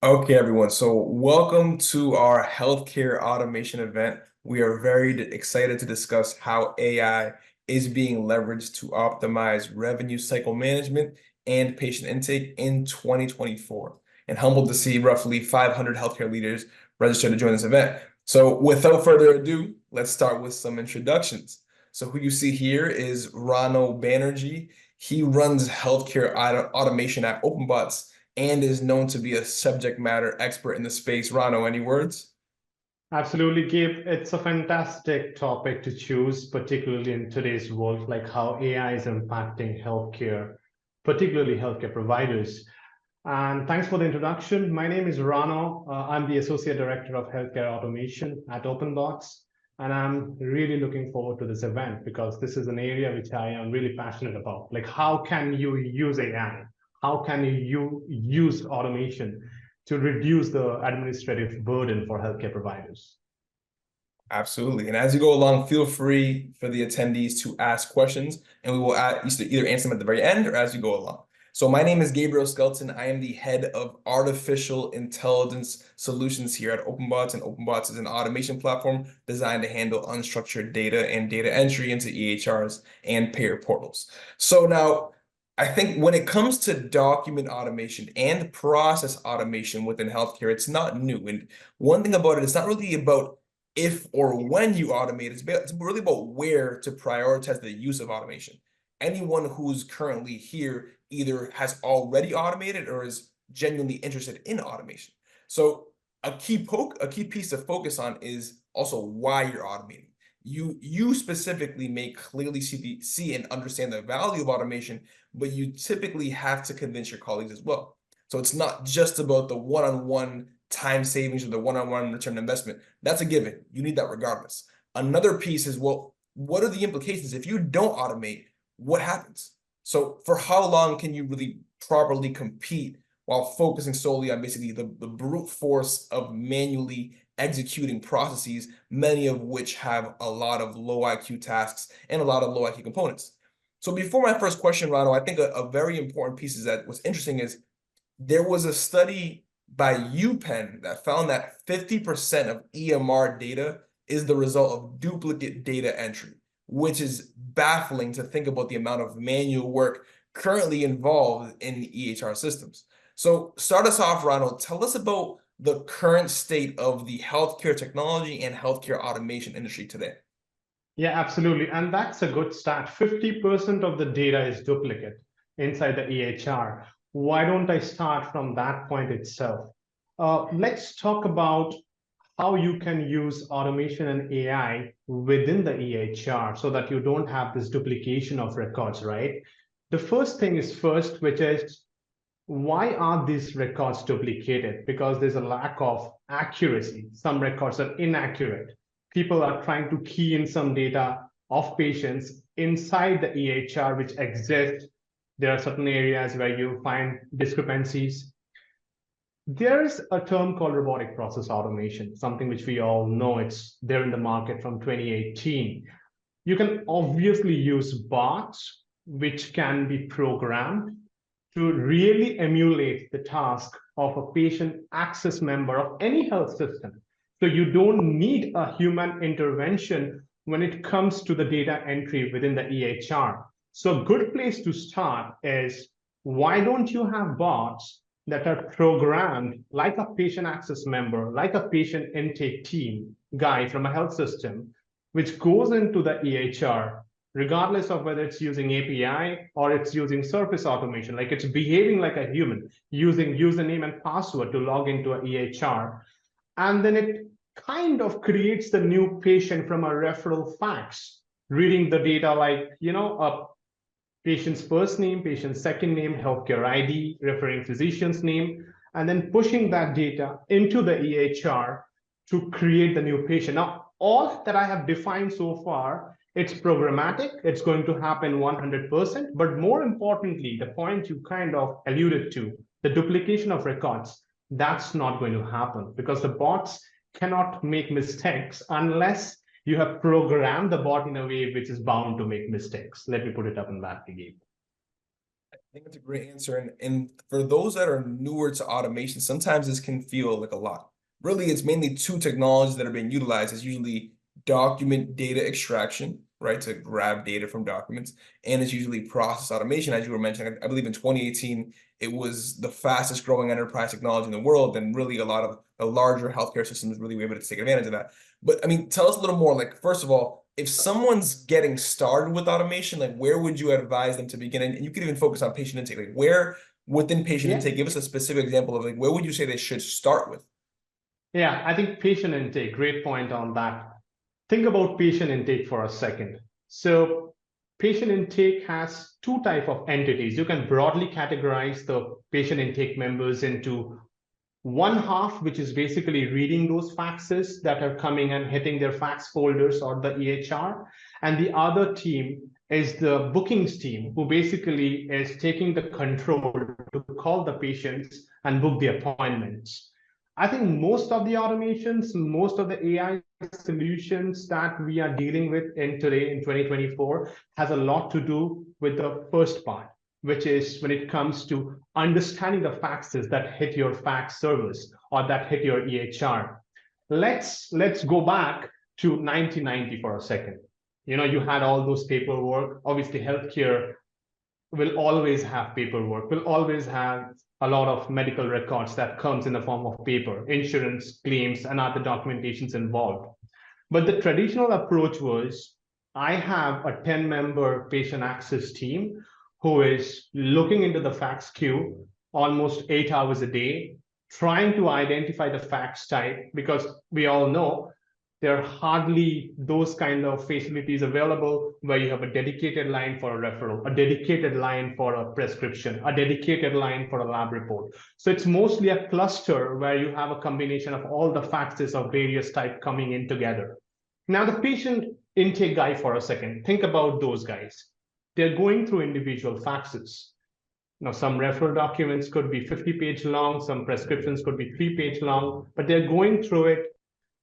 Okay, everyone. So, welcome to our healthcare automation event. We are very excited to discuss how AI is being leveraged to optimize revenue cycle management and patient intake in 2024. And humbled to see roughly 500 healthcare leaders register to join this event. So, without further ado, let's start with some introductions. So, who you see here is Rono Banerjee. He runs healthcare automation at OpenBots and is known to be a subject matter expert in the space. Rano, any words? Absolutely, Gabe. It's a fantastic topic to choose, particularly in today's world, like how AI is impacting healthcare, particularly healthcare providers. And thanks for the introduction. My name is Rano. I'm the Associate Director of Healthcare Automation at OpenBots. And I'm really looking forward to this event because this is an area which I am really passionate about. Like, how can you use AI? How can you use automation to reduce the administrative burden for healthcare providers? Absolutely. And as you go along, feel free for the attendees to ask questions, and we will either answer them at the very end or as you go along. So my name is Gabriel Skelton. I am the head of artificial intelligence solutions here at OpenBots, and OpenBots is an automation platform designed to handle unstructured data and data entry into EHRs and payer portals. So now, I think when it comes to document automation and process automation within healthcare, it's not new. And one thing about it, it's not really about if or when you automate, it's really about where to prioritize the use of automation. Anyone who's currently here either has already automated or is genuinely interested in automation. So a key piece to focus on is also why you're automating. You specifically may clearly see and understand the value of automation, but you typically have to convince your colleagues as well. So it's not just about the one-on-one time savings or the one-on-one return on investment. That's a given. You need that regardless. Another piece is, well, what are the implications? If you don't automate, what happens? So for how long can you really properly compete while focusing solely on basically the brute force of manually executing processes, many of which have a lot of low IQ tasks and a lot of low IQ components? So before my first question, Rano, I think a very important piece is that what's interesting is there was a study by UPenn that found that 50% of EMR data is the result of duplicate data entry, which is baffling to think about the amount of manual work currently involved in EHR systems. So start us off, Ronald. Tell us about the current state of the healthcare technology and healthcare automation industry today. Yeah, absolutely. And that's a good start. 50% of the data is duplicate inside the EHR. Why don't I start from that point itself? Let's talk about how you can use automation and AI within the EHR so that you don't have this duplication of records, right? The first thing is first, which is why are these records duplicated? Because there's a lack of accuracy. Some records are inaccurate. People are trying to key in some data of patients inside the EHR, which exists. There are certain areas where you find discrepancies. There's a term called robotic process automation, something which we all know. It's there in the market from 2018. You can obviously use bots, which can be programmed to really emulate the task of a patient access member of any health system. So you don't need a human intervention when it comes to the data entry within the EHR. So a good place to start is, why don't you have bots that are programmed like a patient access member, like a patient intake team guy from a health system, which goes into the EHR, regardless of whether it's using API or it's using surface automation, like it's behaving like a human, using username and password to log into an EHR. And then it kind of creates the new patient from a referral fax, reading the data like, a patient's first name, patient's second name, healthcare ID, referring physician's name, and then pushing that data into the EHR to create the new patient. Now, all that I have defined so far, it's programmatic, it's going to happen 100%, but more importantly, the point you kind of alluded to, the duplication of records, that's not going to happen because the bots cannot make mistakes unless you have programmed the bot in a way which is bound to make mistakes. Let me put it up in that game. think it's a great answer. And for those that are newer to automation, sometimes this can feel like a lot. Really, it's mainly two technologies that are being utilized. It's usually document data extraction, right, to grab data from documents, and it's usually process automation, as you were mentioning. I believe in 2018, it was the fastest growing enterprise technology in the world, and really a lot of the larger healthcare systems really were able to take advantage of that. But I mean, tell us a little more, like, first of all, if someone's getting started with automation, like where would you advise them to begin? And you could even focus on patient intake. Like where within patient Yeah. intake, give us a specific example of like where would you say they should start with? Yeah, I think patient intake, great point on that. Think about patient intake for a second. So patient intake has two type of entities. You can broadly categorize the patient intake members into one half, which is basically reading those faxes that are coming and hitting their fax folders or the EHR. And the other team is the bookings team, who basically is taking the control to call the patients and book the appointments. I think most of the automations, most of the AI solutions that we are dealing with in today in 2024 has a lot to do with the first part, which is when it comes to understanding the faxes that hit your fax service or that hit your EHR. Let's go back to 1990 for a second. You had all those paperwork. Obviously, healthcare will always have paperwork, will always have a lot of medical records that comes in the form of paper, insurance claims, and other documentations involved. But the traditional approach was I have a 10-member patient access team who is looking into the fax queue almost 8 hours a day, trying to identify the fax type, because we all know there are hardly those kind of facilities available where you have a dedicated line for a referral, a dedicated line for a prescription, a dedicated line for a lab report. So it's mostly a cluster where you have a combination of all the faxes of various type coming in together. Now, the patient intake guy for a second, think about those guys. They're going through individual faxes. Now, some referral documents could be 50-page long, some prescriptions could be 3-page long, but they're going through it.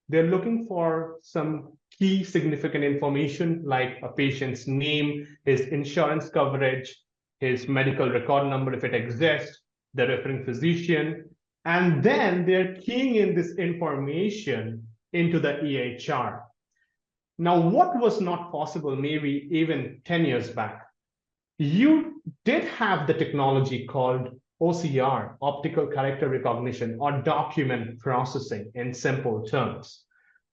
They're looking for some key significant information like a patient's name, his insurance coverage, his medical record number if it exists, the referring physician, and then they're keying in this information into the EHR. Now, what was not possible maybe even 10 years back? You did have the technology called OCR, optical character recognition, or document processing in simple terms.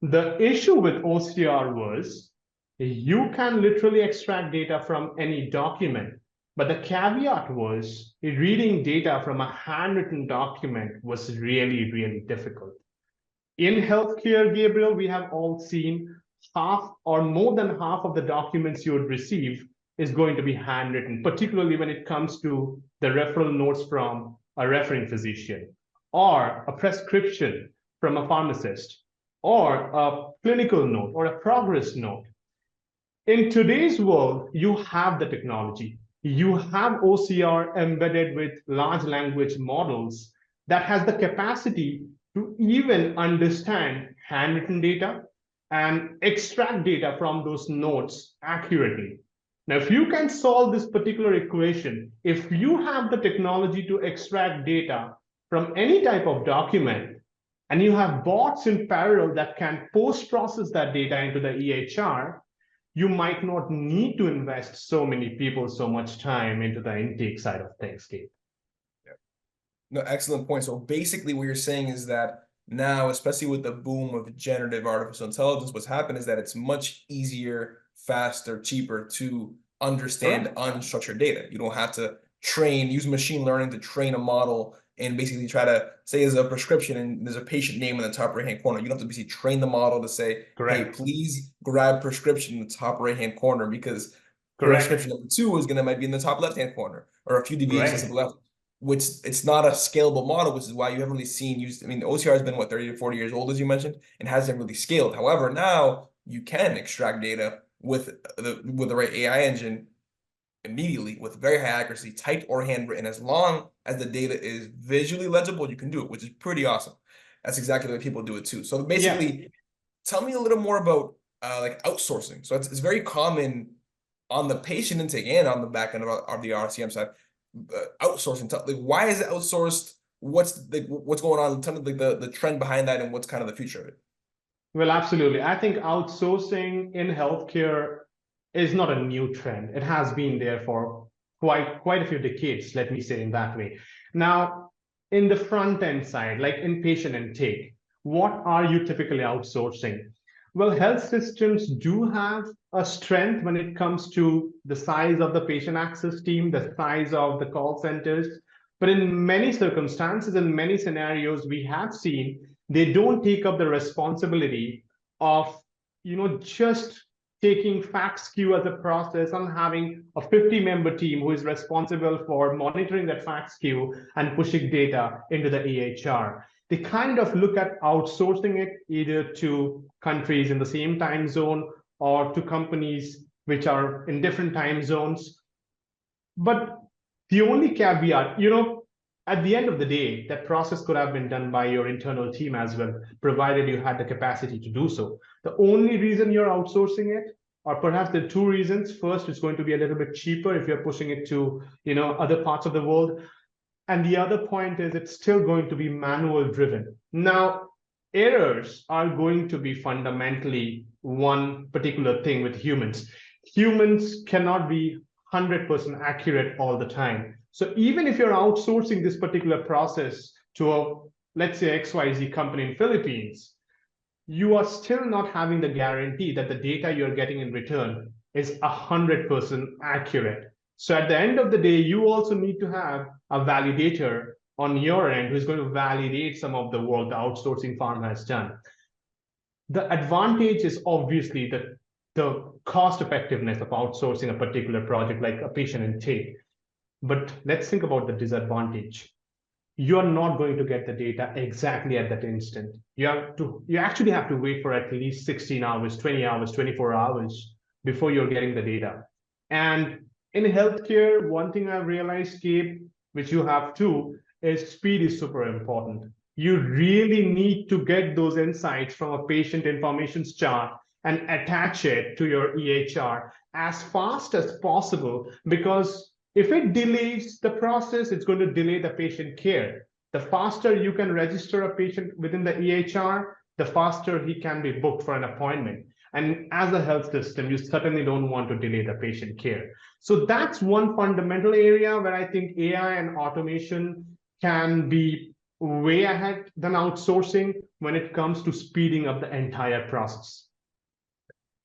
The issue with OCR was you can literally extract data from any document, but the caveat was reading data from a handwritten document was really, really difficult. In healthcare, Gabriel, we have all seen half or more than half of the documents you would receive is going to be handwritten, particularly when it comes to the referral notes from a referring physician, or a prescription from a pharmacist, or a clinical note, or a progress note. In today's world, you have the technology. You have OCR embedded with large language models that has the capacity to even understand handwritten data and extract data from those notes accurately. Now, if you can solve this particular equation, if you have the technology to extract data from any type of document, and you have bots in parallel that can post-process that data into the EHR, you might not need to invest so many people, so much time into the intake side of things, Kate. Yeah. No, excellent point. So basically what you're saying is that now, especially with the boom of generative artificial intelligence, what's happened is that it's much easier, faster, cheaper to understand Correct. unstructured data. You don't have to use machine learning to train a model and basically try to say there's a prescription and there's a patient name in the top right-hand corner. You don't have to basically train the model to say, hey, Correct. please grab prescription in the top right-hand corner because prescription Correct. number 2 is going to might be in the top left-hand corner or a few deviations to the Right. left, which it's not a scalable model, which is why you haven't really seen use. I mean, the OCR has been what, 30 to 40 years old, as you mentioned, and hasn't really scaled. However, now you can extract data with the right AI engine immediately with very high accuracy, typed or handwritten. As long as the data is visually legible, you can do it, which is pretty awesome. That's exactly the way people do it too. So Yeah. basically, tell me a little more about like outsourcing. So it's very common on the patient intake and on the back end of the RCM side. outsourcing? Like, why is it outsourced? What's going on? Tell me like the trend behind that and what's kind of the future of it. Well, absolutely. I think outsourcing in healthcare is not a new trend. It has been there for quite a few decades, let me say in that way. Now, in the front end side, like in patient intake, what are you typically outsourcing? Well, health systems do have a strength when it comes to the size of the patient access team, the size of the call centers. But in many circumstances, in many scenarios, we have seen they don't take up the responsibility of just taking fax queue as a process and having a 50-member team who is responsible for monitoring that fax queue and pushing data into the EHR. They kind of look at outsourcing it either to countries in the same time zone or to companies which are in different time zones. But the only caveat, at the end of the day, that process could have been done by your internal team as well, provided you had the capacity to do so. The only reason you're outsourcing it, or perhaps there are two reasons. First, it's going to be a little bit cheaper if you're pushing it to, other parts of the world. And the other point is it's still going to be manual driven. Now, errors are going to be fundamentally one particular thing with humans. Humans cannot be 100% accurate all the time. So even if you're outsourcing this particular process to a, let's say, XYZ company in Philippines, you are still not having the guarantee that the data you're getting in return is 100% accurate. So at the end of the day, you also need to have a validator on your end who's going to validate some of the work the outsourcing firm has done. The advantage is obviously the cost effectiveness of outsourcing a particular project like a patient intake. But let's think about the disadvantage. You're not going to get the data exactly at that instant. You actually have to wait for at least 16 hours, 20 hours, 24 hours before you're getting the data. And in healthcare, one thing I've realized, Gabe, which you have too, is speed is super important. You really need to get those insights from a patient information chart and attach it to your EHR as fast as possible, because if it delays the process, it's going to delay the patient care. The faster you can register a patient within the EHR, the faster he can be booked for an appointment. And as a health system, you certainly don't want to delay the patient care. So that's one fundamental area where I think AI and automation can be way ahead than outsourcing when it comes to speeding up the entire process.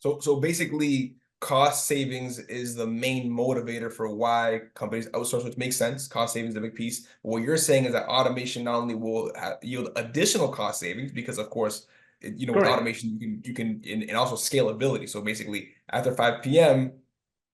So basically, cost savings is the main motivator for why companies outsource, which makes sense. Cost savings is a big piece. What you're saying is that automation not only will yield additional cost savings, because of course, with automation you can and also scalability. So basically, after 5 p.m.,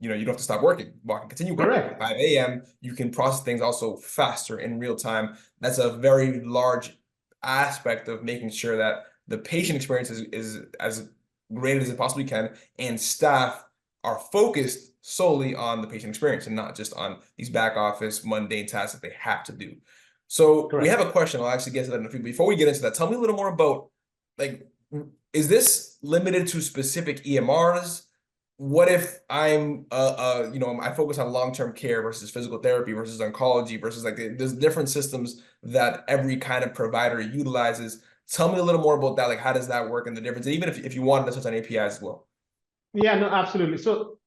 you don't have to stop working. You can continue working. At 5 a.m., you can process things also faster in real time. That's a very large aspect of making sure that the patient experience is as great as it possibly can, and staff are focused solely on the patient experience and not just on these back office mundane tasks that they have to do. So we have a question. I'll actually get to that in a few. Before we get into that, tell me a little more about, like, is this limited to specific EMRs? What if I'm I focus on long-term care versus physical therapy versus oncology versus there's different systems that every kind of provider utilizes. Tell me a little more about that. Like, how does that work and the difference? And even if you wanted to touch on APIs as well. Yeah, no, absolutely. So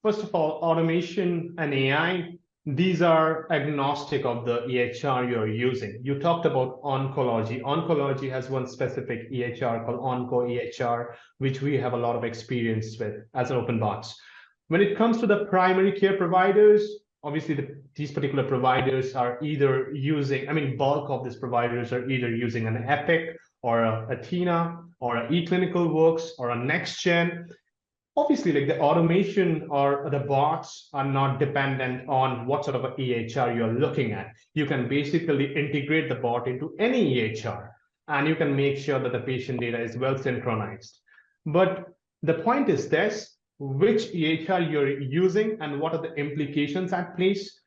first of all, automation and AI, these are agnostic of the EHR you're using. You talked about oncology. Oncology has one specific EHR called Onco EHR, which we have a lot of experience with as OpenBots. When it comes to the primary care providers, obviously these particular providers are either using, bulk of these providers are either using an Epic or a Athena or an eClinicalWorks or a NextGen. Obviously, like the automation or the bots are not dependent on what sort of a EHR you're looking at. You can basically integrate the bot into any EHR, and you can make sure that the patient data is well synchronized. But the point is this: which EHR you're using and what are the implications at place.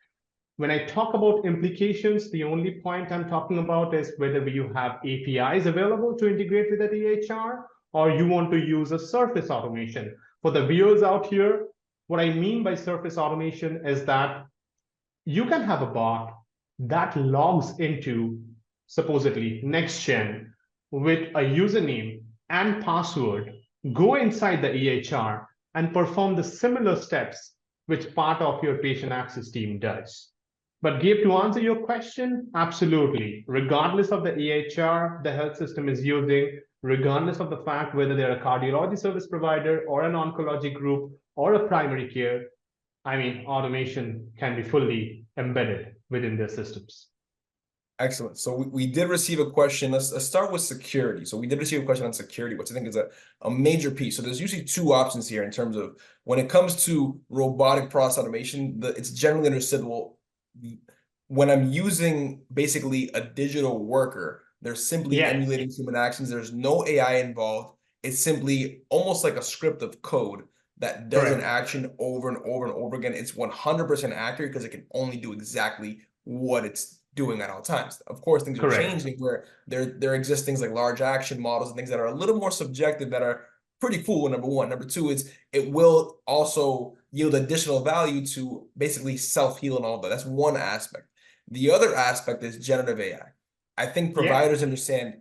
When I talk about implications, the only point I'm talking about is whether you have APIs available to integrate with that EHR, or you want to use a surface automation. For the viewers out here, what I mean by surface automation is that you can have a bot that logs into supposedly NextGen with a username and password, go inside the EHR and perform the similar steps which part of your patient access team does. But Gabe, to answer your question, absolutely. Regardless of the EHR the health system is using, regardless of the fact whether they're a cardiology service provider or an oncology group or a primary care, I mean, automation can be fully embedded within their systems. Excellent. So we did receive a question. Let's start with security. So we did receive a question on security, which I think is a major piece. So there's usually two options here in terms of when it comes to robotic process automation, it's generally understood, well, when I'm using basically a digital worker, they're simply Yes, emulating human actions. There's no AI involved. It's simply almost like a script of code that does an correct. action over and over and over again. It's 100% accurate because it can only do exactly what it's doing at all times. Of course, things are Correct. changing where there exist things like large action models and things that are a little more subjective that are pretty cool, number one. Number two is it will also yield additional value to basically self-heal and all of that. That's one aspect. The other aspect is generative AI. I think Yeah, providers understand,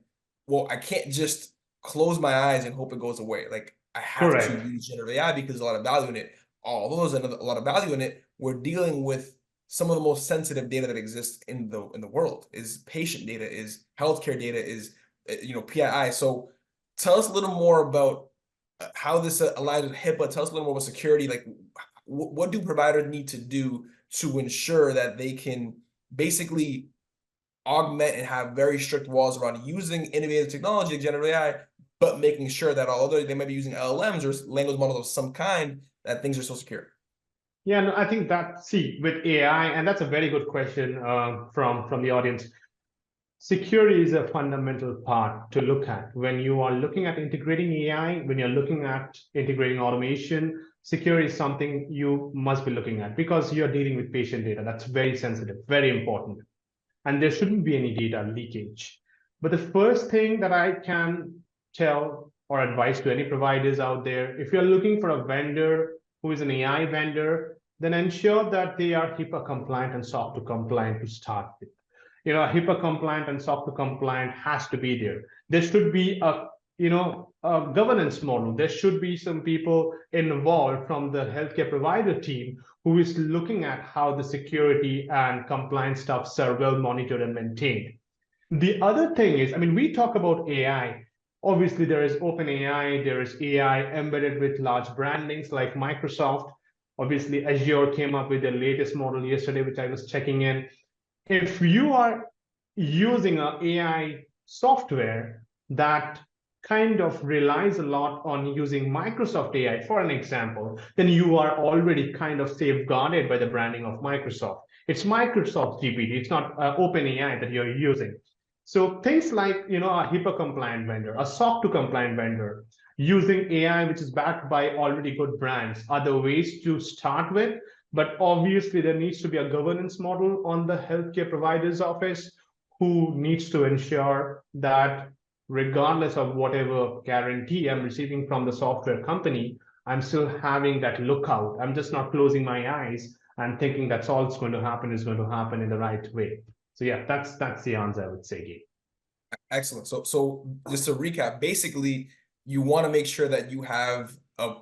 well, I can't just close my eyes and hope it goes away. Like I have to correct. use generative AI because there's a lot of value in it. Although there's a lot of value in it, we're dealing with some of the most sensitive data that exists in the world. Is patient data, is healthcare data, is PII. So tell us a little more about how this aligns with HIPAA. Tell us a little more about security. Like what do providers need to do to ensure that they can basically augment and have very strict walls around using innovative technology like generative AI, but making sure that although they might be using LLMs or language models of some kind, that things are still secure. Yeah, no, I think that, see, with AI, and that's a very good question from the audience. Security is a fundamental part to look at. When you are looking at integrating AI, when you're looking at integrating automation, security is something you must be looking at because you're dealing with patient data. That's very sensitive, very important. And there shouldn't be any data leakage. But the first thing that I can tell or advise to any providers out there, if you're looking for a vendor who is an AI vendor, then ensure that they are HIPAA compliant and SOC 2 compliant to start with. HIPAA compliant and SOC 2 compliant has to be there. There should be a governance model. There should be some people involved from the healthcare provider team who is looking at how the security and compliance stuff are well monitored and maintained. The other thing is, I mean, we talk about AI. Obviously, there is OpenAI, there is AI embedded with large brandings like Microsoft. Obviously, Azure came up with the latest model yesterday, which I was checking in. If you are using an AI software that kind of relies a lot on using Microsoft AI, for an example, then you are already kind of safeguarded by the branding of Microsoft. It's Microsoft GPT, it's not OpenAI that you're using. So things like, a HIPAA compliant vendor, a SOC 2 compliant vendor, using AI, which is backed by already good brands, are the ways to start with. But obviously, there needs to be a governance model on the healthcare provider's office who needs to ensure that regardless of whatever guarantee I'm receiving from the software company, I'm still having that lookout. I'm just not closing my eyes and thinking that's all that's going to happen is going to happen in the right way. So yeah, that's the answer I would say, Gabe. Excellent. So just to recap, basically, you want to make sure that you have,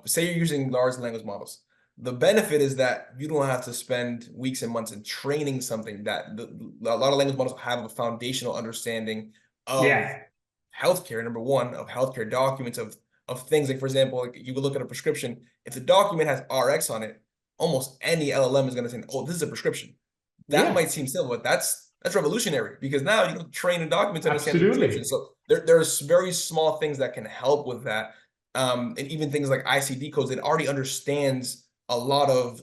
say you're using large language models. The benefit is that you don't have to spend weeks and months in training something that a lot of language models have a foundational understanding of Yeah, healthcare, number one, of healthcare documents, of things like, for example, like you could look at a prescription. If the document has RX on it, almost any LLM is going to say, oh, this is a prescription. That yeah, might seem simple, but that's revolutionary because now you don't train a document to understand the prescription. absolutely. So there's very small things that can help with that. And even things like ICD codes, it already understands a lot of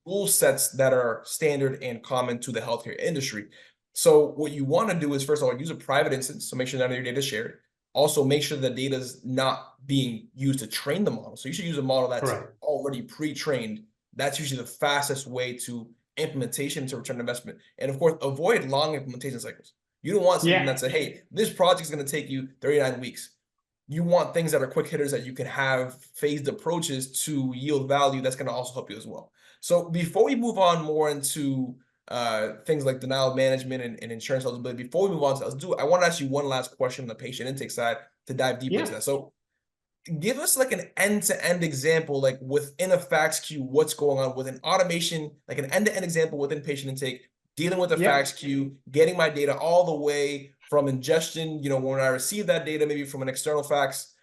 rule sets that are standard and common to the healthcare industry. So what you want to do is, first of all, use a private instance. So make sure none of your data is shared. Also, make sure the data is not being used to train the model. So you should use a model that's Correct. already pre-trained. That's usually the fastest way to implementation to return investment. And of course, avoid long implementation cycles. You don't want something Yeah, that's hey, this project is going to take you 39 weeks. You want things that are quick hitters that you can have phased approaches to yield value that's going to also help you as well. So before we move on more into things like denial of management and insurance eligibility. Before we move on to I want to ask you one last question on the patient intake side to dive deeper into Yeah, that. So give us like an end-to-end example, like within a fax queue, what's going on with an automation, like an end-to-end example within patient intake, dealing with a yeah. fax queue, getting my data all the way from ingestion, when I receive that data, maybe from an external fax,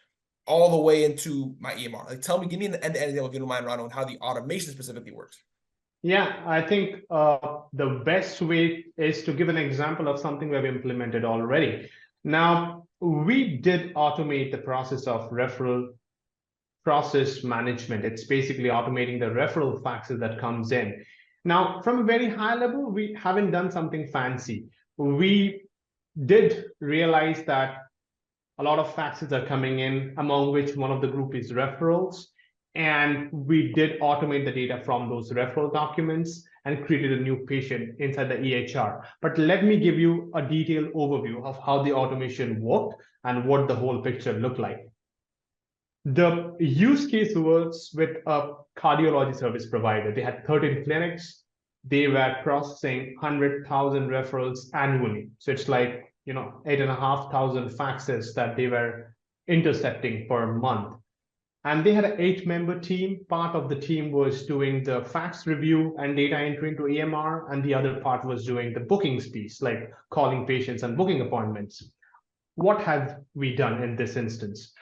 all the way into my EMR. Like, give me an end-to-end example, if you don't mind, Rono, and how the automation specifically works. Yeah, I think the best way is to give an example of something we've implemented already. Now, we did automate the process of referral process management. It's basically automating the referral faxes that comes in. Now, from a very high level, we haven't done something fancy. We did realize that a lot of faxes are coming in, among which one of the group is referrals. And we did automate the data from those referral documents and created a new patient inside the EHR. But let me give you a detailed overview of how the automation worked and what the whole picture looked like. The use case was with a cardiology service provider. They had 13 clinics. They were processing 100,000 referrals annually. So it's like, 8,500 faxes that they were intercepting per month. And they had an 8-member team. Part of the team was doing the fax review and data entry into EMR, and the other part was doing the bookings piece, like calling patients and booking appointments. What have we done in this instance?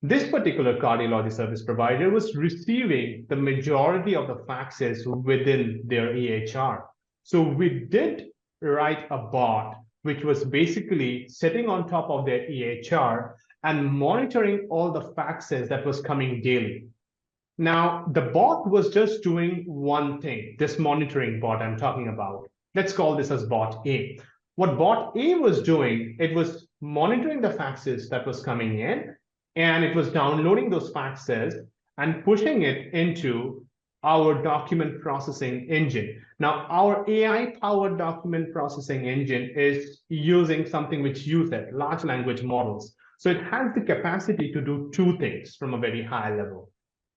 This particular cardiology service provider was receiving the majority of the faxes within their EHR. So we did write a bot, which was basically sitting on top of their EHR and monitoring all the faxes that was coming daily. Now, the bot was just doing one thing, this monitoring bot I'm talking about. Let's call this as bot A. What bot A was doing, it was monitoring the faxes that was coming in, and it was downloading those faxes and pushing it into our document processing engine. Now, our AI-powered document processing engine is using something which uses large language models. So it has the capacity to do two things from a very high level.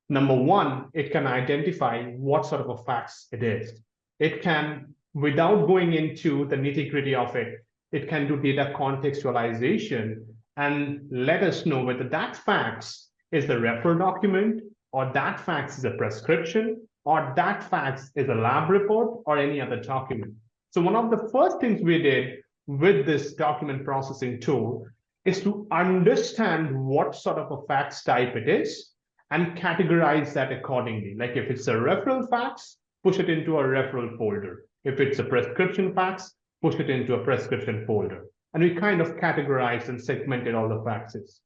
Number one, it can identify what sort of a fax it is. It can, without going into the nitty-gritty of it, it can do data contextualization and let us know whether that fax is the referral document, or that fax is a prescription, or that fax is a lab report, or any other document. So one of the first things we did with this document processing tool is to understand what sort of a fax type it is and categorize that accordingly. Like if it's a referral fax, push it into a referral folder. If it's a prescription fax, push it into a prescription folder. And we kind of categorized and segmented all the faxes.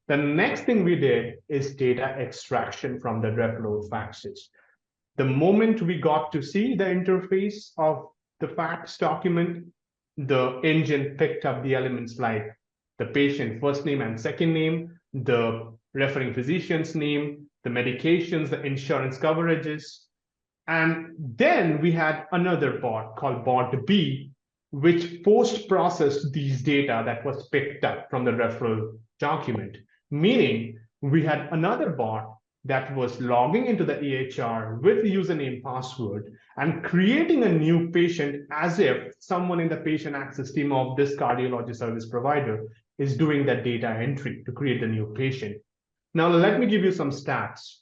The next thing we did is data extraction from the referral faxes. The moment we got to see the interface of the fax document, the engine picked up the elements like the patient first name and second name, the referring physician's name, the medications, the insurance coverages. And then we had another bot called bot B, which post-processed these data that was picked up from the referral document, meaning we had another bot that was logging into the EHR with the username password and creating a new patient as if someone in the patient access team of this cardiology service provider is doing that data entry to create the new patient. Now, let me give you some stats.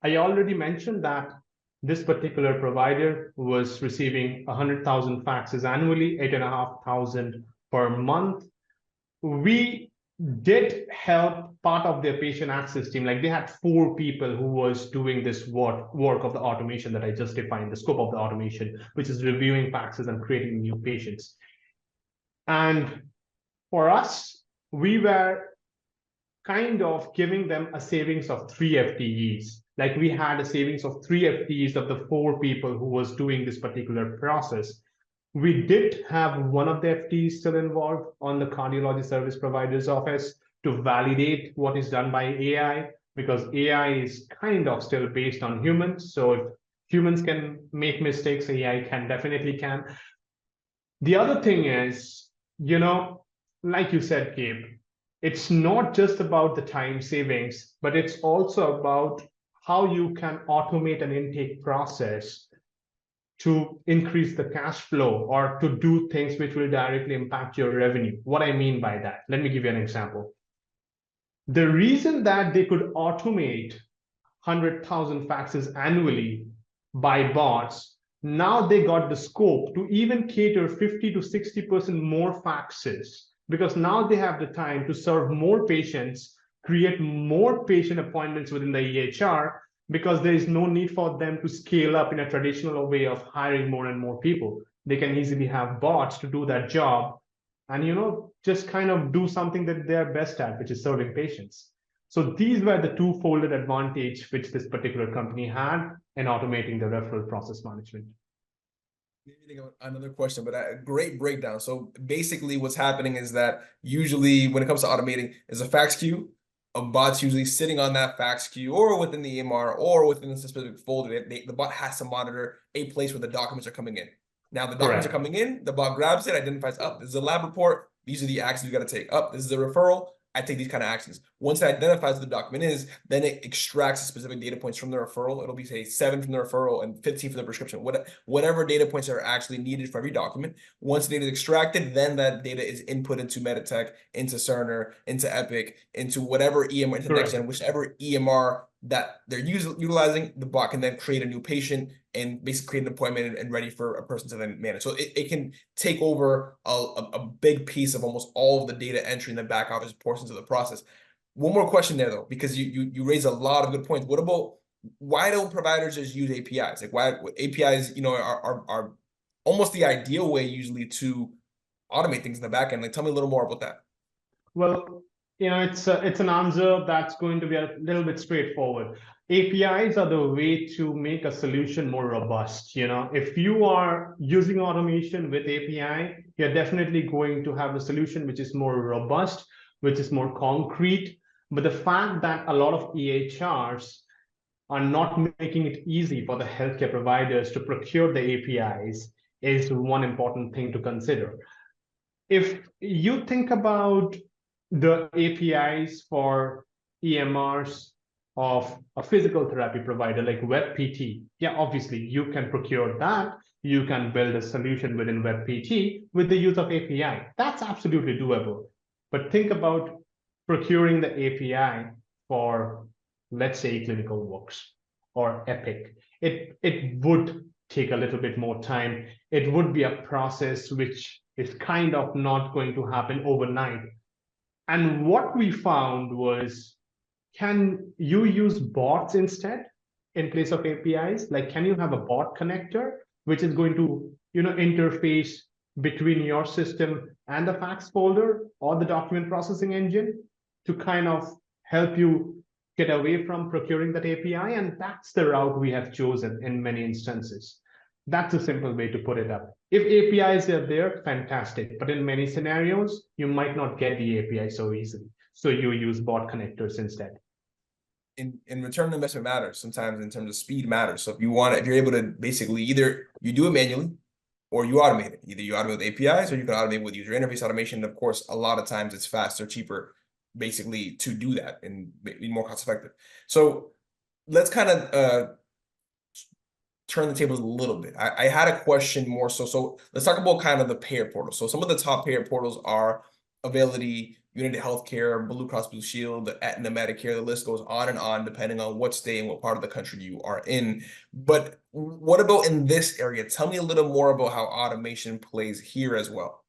I already mentioned that this particular provider was receiving 100,000 faxes annually, 8,500 per month. We did help part of their patient access team. Like they had 4 people who was doing this work of the automation that I just defined, the scope of the automation, which is reviewing faxes and creating new patients. And for us, we were kind of giving them a savings of 3 FTEs. Like we had a savings of 3 FTEs of the 4 people who was doing this particular process. We did have one of the FTEs still involved on the cardiology service provider's office to validate what is done by AI, because AI is kind of still based on humans. So if humans can make mistakes, AI can definitely can. The other thing is, like you said, Gabe, it's not just about the time savings, but it's also about how you can automate an intake process to increase the cash flow or to do things which will directly impact your revenue. What I mean by that, let me give you an example. The reason that they could automate 100,000 faxes annually by bots, now they got the scope to even cater 50 to 60% more faxes, because now they have the time to serve more patients, create more patient appointments within the EHR, because there is no need for them to scale up in a traditional way of hiring more and more people. They can easily have bots to do that job and just kind of do something that they're best at, which is serving patients. So these were the two-folded advantage which this particular company had in automating the referral process management. Maybe think of another question, but a great breakdown. So basically what's happening is that usually when it comes to automating is a fax queue, a bot's usually sitting on that fax queue or within the EMR or within the specific folder. The bot has to monitor a place where the documents are coming in. Now the documents are coming in, the bot grabs it, identifies, oh, this is a lab report. These are the actions you got to take. Oh, this is a referral. I take these kind of actions. Once it identifies what the document is, then it extracts specific data points from the referral. It'll be, say, 7 from the referral and 15 from the prescription. Whatever data points are actually needed for every document. Once the data is extracted, then that data is input into Meditech, into Cerner, into Epic, into whatever EMR, into NextGen, whichever EMR that they're utilizing. The bot can then create a new patient and basically create an appointment and ready for a person to then manage. So it can take over a big piece of almost all of the data entry in the back office portions of the process. One more question there, though, because you raise a lot of good points. What about, why don't providers just use APIs? Like, why APIs, are almost the ideal way usually to automate things in the back end. Like, tell me a little more about that. Well, it's an answer that's going to be a little bit straightforward. APIs are the way to make a solution more robust. If you are using automation with API, you're definitely going to have a solution which is more robust, which is more concrete. But the fact that a lot of EHRs are not making it easy for the healthcare providers to procure the APIs is one important thing to consider. If you think about the APIs for EMRs of a physical therapy provider like WebPT, yeah, obviously you can procure that. You can build a solution within WebPT with the use of API. That's absolutely doable. But think about procuring the API for, let's say, ClinicalWorks or Epic. It would take a little bit more time. It would be a process which is kind of not going to happen overnight. And what we found was, can you use bots instead in place of APIs? Like, can you have a bot connector, which is going to, interface between your system and the fax folder or the document processing engine to kind of help you get away from procuring that API? And that's the route we have chosen in many instances. That's a simple way to put it up. If APIs are there, fantastic. But in many scenarios, you might not get the API so easily. So you use bot connectors instead. In return on investment matters sometimes, in terms of speed matters. So if you're able to basically either you do it manually or you automate it. Either you automate with APIs or you can automate with user interface automation. And of course, a lot of times it's faster, cheaper, basically, to do that and be more cost effective. So let's kind of turn the tables a little bit. I had a question more so let's talk about kind of the payer portals. So some of the top payer portals are Availity, United Healthcare, Blue Cross Blue Shield, Aetna, Medicare. The list goes on and on, depending on what state and what part of the country you are in. But what about in this area? Tell me a little more about how automation plays here as well.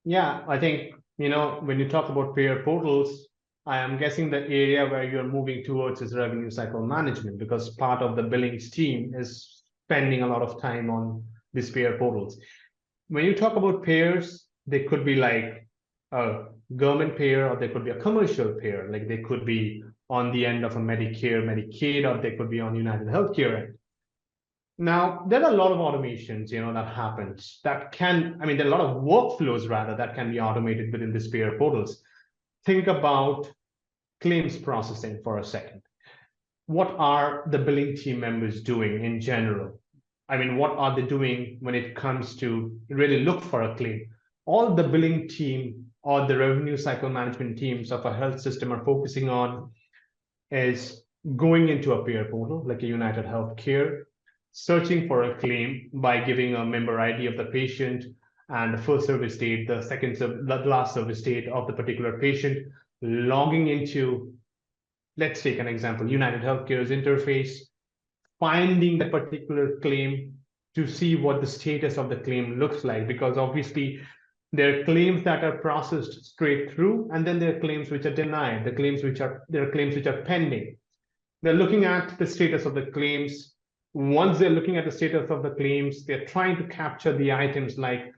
Yeah, I think, when you talk about payer portals, I am guessing the area where you're moving towards is revenue cycle management, because part of the billings team is spending a lot of time on these payer portals. When you talk about payers, they could be like a government payer, or they could be a commercial payer. Like, they could be on the end of a Medicare, Medicaid, or they could be on United Healthcare end. Now, there are a lot of automations, that happens that there are a lot of workflows rather that can be automated within these payer portals. Think about claims processing for a second. What are the billing team members doing in general? What are they doing when it comes to really look for a claim? All the billing team or the revenue cycle management teams of a health system are focusing on is going into a payer portal like a United Healthcare, searching for a claim by giving a member ID of the patient and the first service date, the last service date of the particular patient, logging into, let's take an example, United Healthcare's interface, finding the particular claim to see what the status of the claim looks like, because obviously there are claims that are processed straight through, and then there are claims which are denied, there are claims which are pending. They're looking at the status of the claims. Once they're looking at the status of the claims, they're trying to capture the items like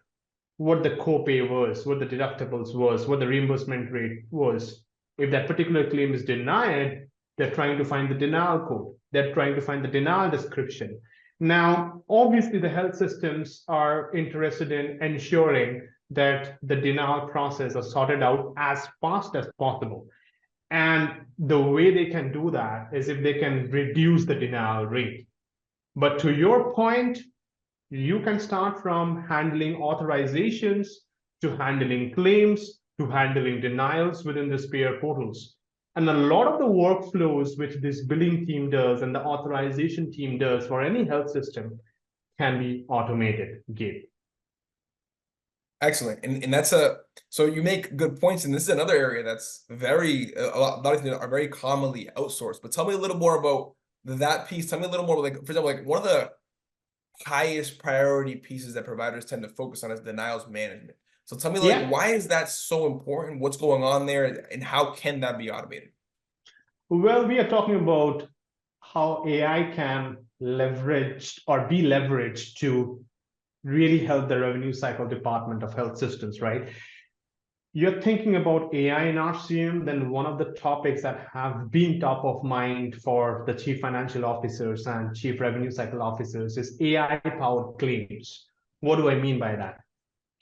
what the copay was, what the deductibles was, what the reimbursement rate was. If that particular claim is denied, they're trying to find the denial code. They're trying to find the denial description. Now, obviously, the health systems are interested in ensuring that the denial process is sorted out as fast as possible. And the way they can do that is if they can reduce the denial rate. But to your point, you can start from handling authorizations to handling claims to handling denials within the payer portals. And a lot of the workflows which this billing team does and the authorization team does for any health system can be automated, Gabe. Excellent. And that's so you make good points. And this is another area that's a lot of things are very commonly outsourced. But tell me a little more about that piece. Tell me a little more, like, for example, like one of the highest priority pieces that providers tend to focus on is denials management. So tell me, like, why is that so important? What's going on there, and how can that be automated? Well, we are talking about how AI can leverage or be leveraged to really help the revenue cycle department of health systems, right? You're thinking about AI in RCM, then one of the topics that have been top of mind for the chief financial officers and chief revenue cycle officers is AI-powered claims. What do I mean by that?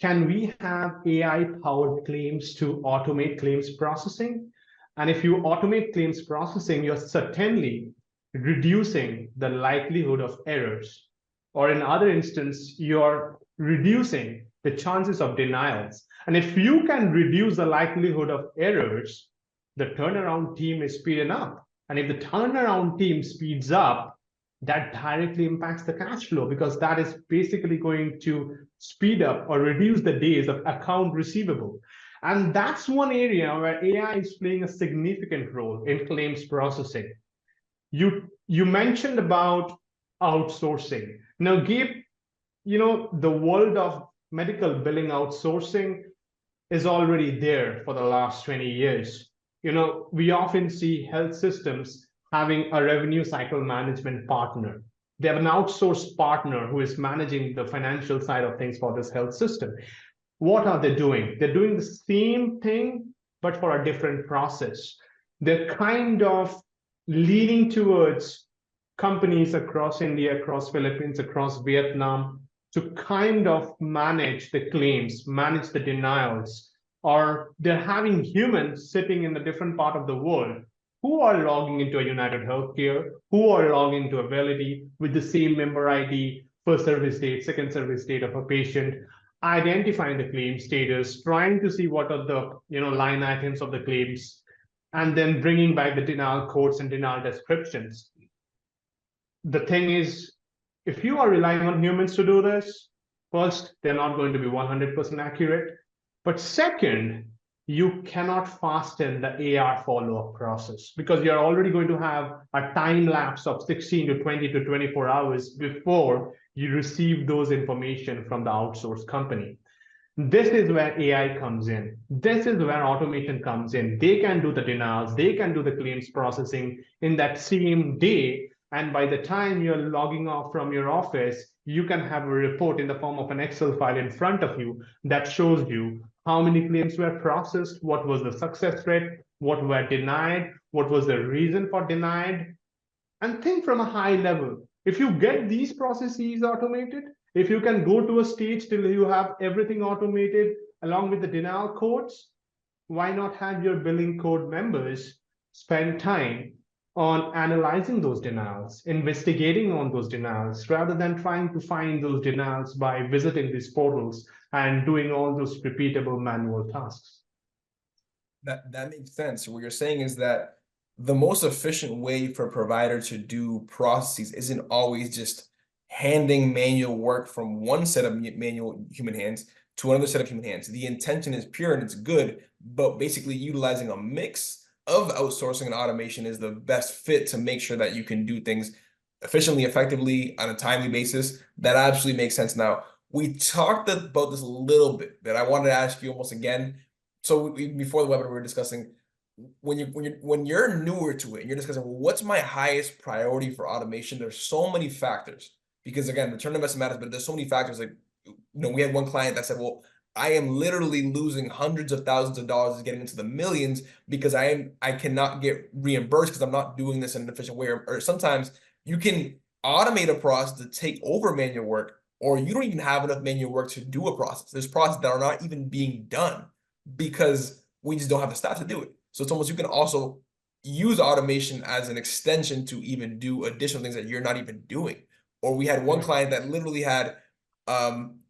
Can we have AI-powered claims to automate claims processing? And if you automate claims processing, you're certainly reducing the likelihood of errors. Or in other instance, you're reducing the chances of denials. And if you can reduce the likelihood of errors, the turnaround team is speeding up. And if the turnaround team speeds up, that directly impacts the cash flow, because that is basically going to speed up or reduce the days of account receivable. And that's one area where AI is playing a significant role in claims processing. You mentioned about outsourcing. Now, Gabe, the world of medical billing outsourcing is already there for the last 20 years. We often see health systems having a revenue cycle management partner. They have an outsourced partner who is managing the financial side of things for this health system. What are they doing? They're doing the same thing, but for a different process. They're kind of leaning towards companies across India, across Philippines, across Vietnam, to kind of manage the claims, manage the denials, or they're having humans sitting in a different part of the world who are logging into a United Healthcare, who are logging into Ability with the same member ID, first service date, second service date of a patient, identifying the claim status, trying to see what are the line items of the claims, and then bringing back the denial codes and denial descriptions. The thing is, if you are relying on humans to do this, first, they're not going to be 100% accurate. But second, you cannot fasten the AR follow-up process, because you're already going to have a time lapse of 16 to 20 to 24 hours before you receive those information from the outsourced company. This is where AI comes in. This is where automation comes in. They can do the denials, they can do the claims processing in that same day. And by the time you're logging off from your office, you can have a report in the form of an Excel file in front of you that shows you how many claims were processed, what was the success rate, what were denied, what was the reason for denied. And think from a high level. If you get these processes automated, if you can go to a stage till you have everything automated along with the denial codes, why not have your billing code members spend time on analyzing those denials, investigating on those denials, rather than trying to find those denials by visiting these portals and doing all those repeatable manual tasks? That makes sense. What you're saying is that the most efficient way for a provider to do processes isn't always just handing manual work from one set of manual human hands to another set of human hands. The intention is pure and it's good, but basically utilizing a mix of outsourcing and automation is the best fit to make sure that you can do things efficiently, effectively, on a timely basis. That absolutely makes sense. Now, we talked about this a little bit, but I wanted to ask you almost again. So before the webinar, we were discussing when you're newer to it and you're discussing, well, what's my highest priority for automation? There's so many factors, because again, return on investment matters, but there's so many factors. Like, we had one client that said, well, I am literally losing hundreds of thousands of dollars, getting into the millions, because I cannot get reimbursed because I'm not doing this in an efficient way. Or sometimes you can automate a process to take over manual work, or you don't even have enough manual work to do a process. There's processes that are not even being done because we just don't have the staff to do it. So it's almost, you can also use automation as an extension to even do additional things that you're not even doing. Or we had one client that literally had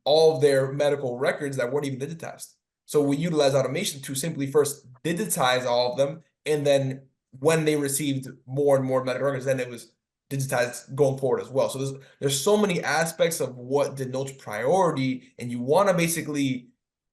all of their medical records that weren't even digitized. So we utilize automation to simply first digitize all of them, and then when they received more and more medical records, then it was digitized going forward as well. So there's so many aspects of what denotes priority, and you want to basically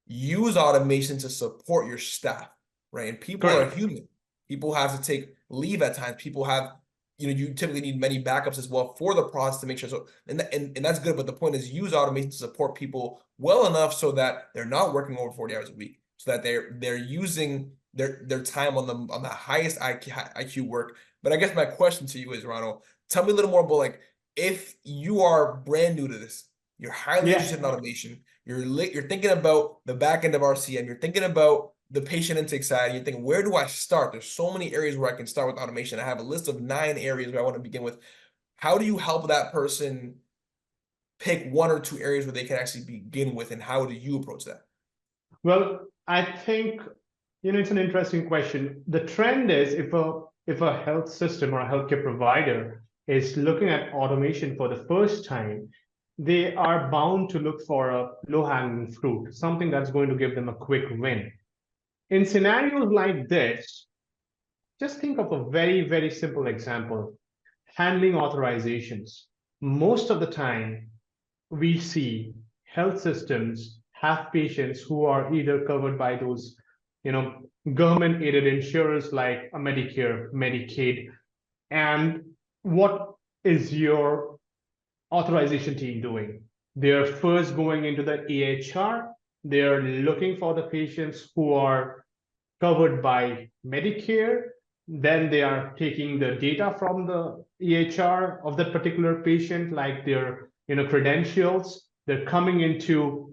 use automation to support your staff, right? And people are human. People have to take leave at times. People have, you typically need many backups as well for the process to make sure. So, and that's good. But the point is, use automation to support people well enough so that they're not working over 40 hours a week, so that they're using their time on the highest IQ work. But I guess my question to you is, Rono, tell me a little more about, like, if you are brand new to this, you're highly interested in automation, you're thinking about the back end of RCM, you're thinking about the patient intake side, you're thinking, where do I start? There's so many areas where I can start with automation. I have a list of 9 areas where I want to begin with. How do you help that person pick 1 or 2 areas where they can actually begin with, and how do you approach that? Well, I think, it's an interesting question. The trend is, if a health system or a healthcare provider is looking at automation for the first time, they are bound to look for a low-hanging fruit, something that's going to give them a quick win. In scenarios like this, just think of a very, very simple example: handling authorizations. Most of the time, we see health systems have patients who are either covered by those, government-aided insurers like a Medicare, Medicaid. And what is your authorization team doing? They're first going into the EHR. They're looking for the patients who are covered by Medicare. Then they are taking the data from the EHR of that particular patient, like their credentials. They're coming into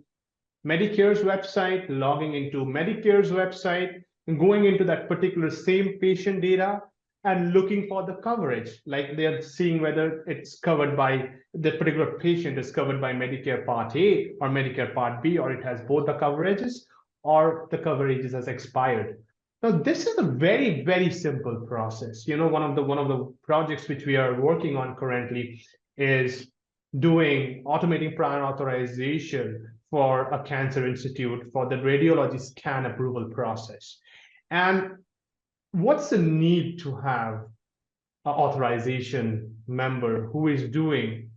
Medicare's website, logging into Medicare's website, and going into that particular same patient data and looking for the coverage. Like, they're seeing whether it's covered by, the particular patient is covered by Medicare Part A or Medicare Part B, or it has both the coverages, or the coverages has expired. Now, this is a very, very simple process. One of the projects which we are working on currently is automating prior authorization for a cancer institute for the radiology scan approval process. And what's the need to have an authorization member who is doing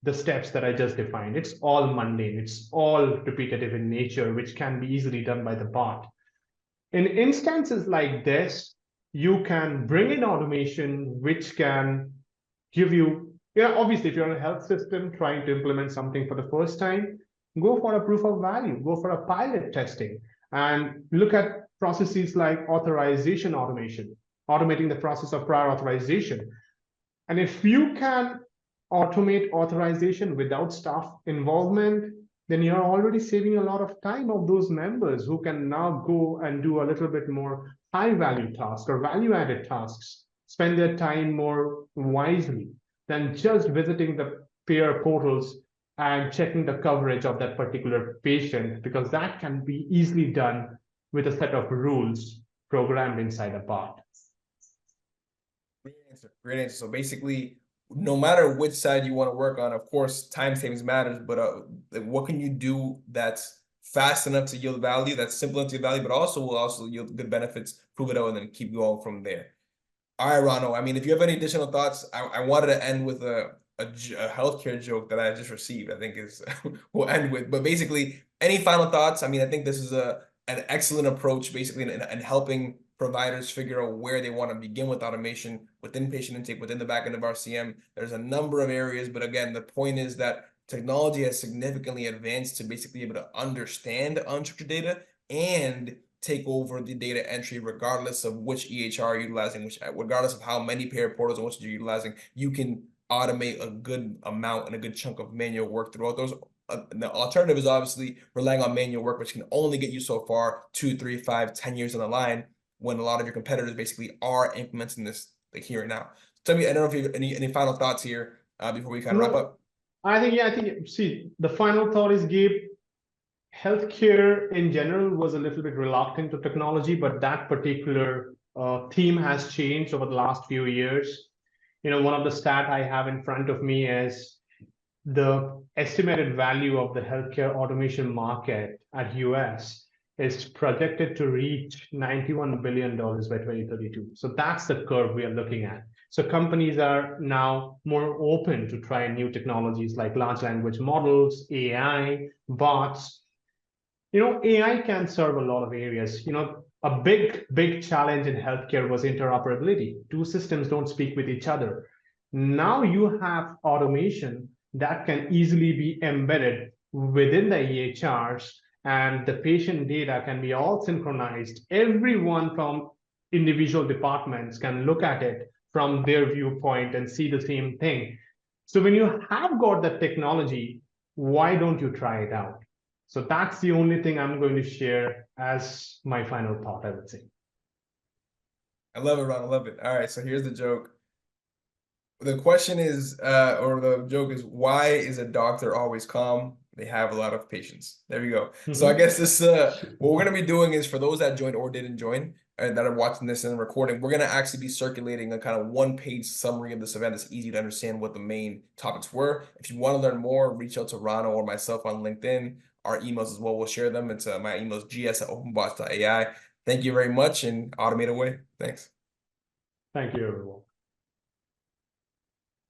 the steps that I just defined? It's all mundane. It's all repetitive in nature, which can be easily done by the bot. In instances like this, you can bring in automation, which can give you, obviously, if you're in a health system trying to implement something for the first time, go for a proof of value, go for a pilot testing, and look at processes like authorization automation, automating the process of prior authorization. And if you can automate authorization without staff involvement, then you're already saving a lot of time of those members who can now go and do a little bit more high-value tasks or value-added tasks, spend their time more wisely than just visiting the payer portals and checking the coverage of that particular patient, because that can be easily done with a set of rules programmed inside a bot. Great answer. Great answer. So basically, no matter which side you want to work on, of course, time savings matters, but what can you do that's fast enough to yield value, that's simple enough to yield value, but will also yield good benefits, prove it out, and then keep going from there. All right, Rono. I mean, if you have any additional thoughts, I wanted to end with a healthcare joke that I just received, I think is we'll end with. But basically, any final thoughts? I mean, I think this is an excellent approach, basically, in helping providers figure out where they want to begin with automation within patient intake, within the back end of RCM. There's a number of areas, but again, the point is that technology has significantly advanced to basically be able to understand unstructured data and take over the data entry, regardless of which EHR you're utilizing, regardless of how many payer portals and which you're utilizing. You can automate a good amount and a good chunk of manual work throughout those. The alternative is obviously relying on manual work, which can only get you so far, 2, 3, 5, 10 years on the line, when a lot of your competitors basically are implementing this like here and now. Tell me, I don't know if you have any final thoughts here before we kind of wrap up. I think, see, the final thought is, Gabe, healthcare in general was a little bit reluctant to technology, but that particular theme has changed over the last few years. One of the stat I have in front of me is the estimated value of the healthcare automation market at US is projected to reach $91 billion by 2032. So that's the curve we are looking at. So companies are now more open to try new technologies like large language models, AI, bots. AI can serve a lot of areas. A big challenge in healthcare was interoperability. Two systems don't speak with each other. Now you have automation that can easily be embedded within the EHRs, and the patient data can be all synchronized. Everyone from individual departments can look at it from their viewpoint and see the same thing. So when you have got the technology, why don't you try it out? So that's the only thing I'm going to share as my final thought, I would say. I love it, Ron. I love it. All right, so here's the joke. The question is, or the joke is, why is a doctor always calm? They have a lot of patience. There you go. So I guess this, what we're going to be doing is, for those that joined or didn't join, that are watching this and recording, we're going to actually be circulating a kind of one-page summary of this event. It's easy to understand what the main topics were. If you want to learn more, reach out to Rono or myself on LinkedIn. Our emails as well, we'll share them. It's my email is gs@openbots.ai. Thank you very much, and automate away. Thanks. Thank you, everyone.